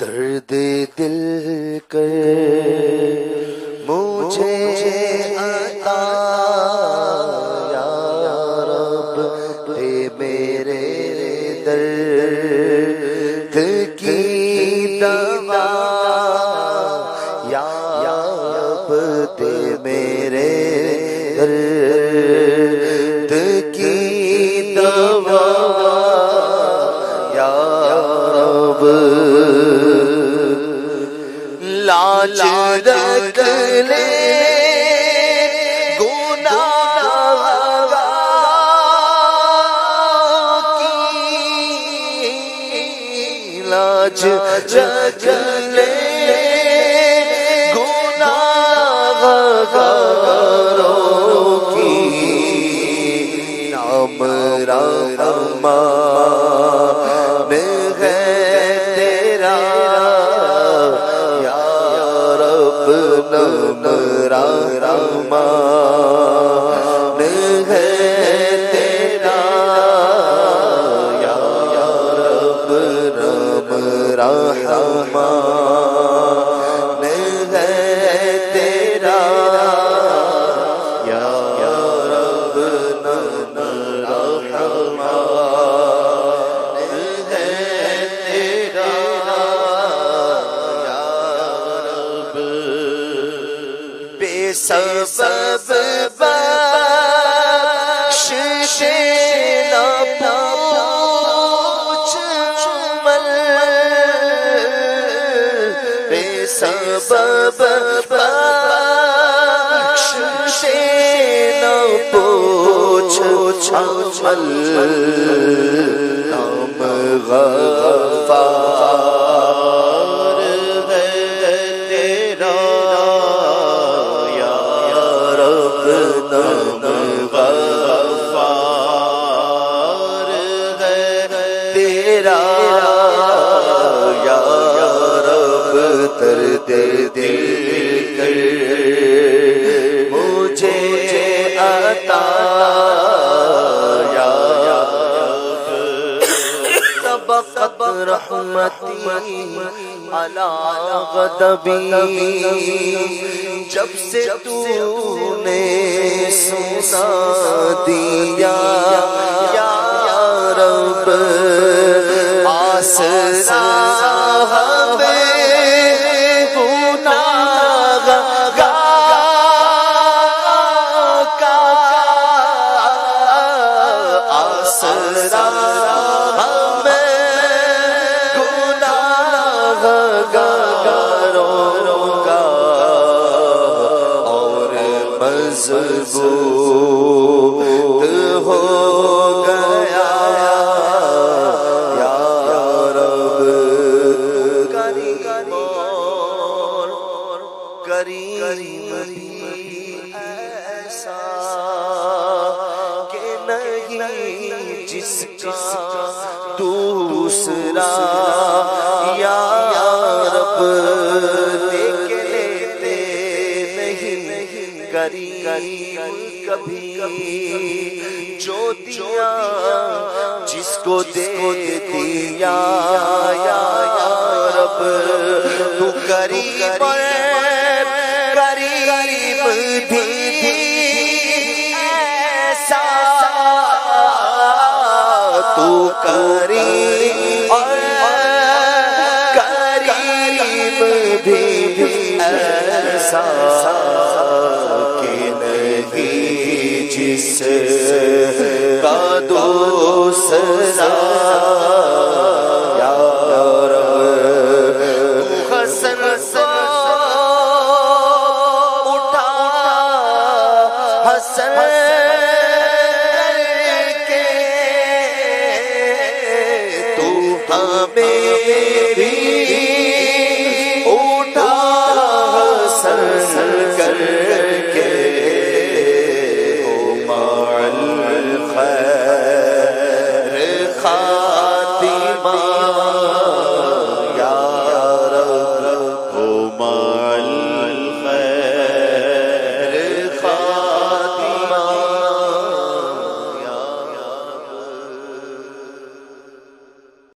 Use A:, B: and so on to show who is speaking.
A: درد دل کر مجھے عطا یا رب دے میرے درد کی دوا یا رب دے میرے درد کی دوا یا رب لاج رکھ لے گناہ کی لاج رکھ لے گناہ گاروں کی نام رحمان ہے تیرا نام رحمان ہے تیرا یا رب نام رحمان ہے تیرا یا رب نام رحمان ہے تیرا سبب بخشش نہ پوچھ عمل بے سبب بخشش نہ پوچھ عمل نام غفار ہے تیرا نام غفار ہے تیرا یا رب درد دل کر مجھے عطا یا سبقت رحمتی علی غضبی جب سے تو نے سنا دیا یا رب آسرا ہمیں گناہ گار کا آسرا ہمیں گناہ گاروں کا مضبوط ہو گیا یا رب کریم ایسا کہ نہیں جس کا دوسرا یا رب دیکھ لیتے نہیں کریم کبھی جو دیا جس کو دے دیا یا رب تو قریب قریب بھی ایسا تو قریب قریب بھی ایسا جس کا دوسرا یا رب حسن سے اٹھا حسن کے تو ہمیں بھی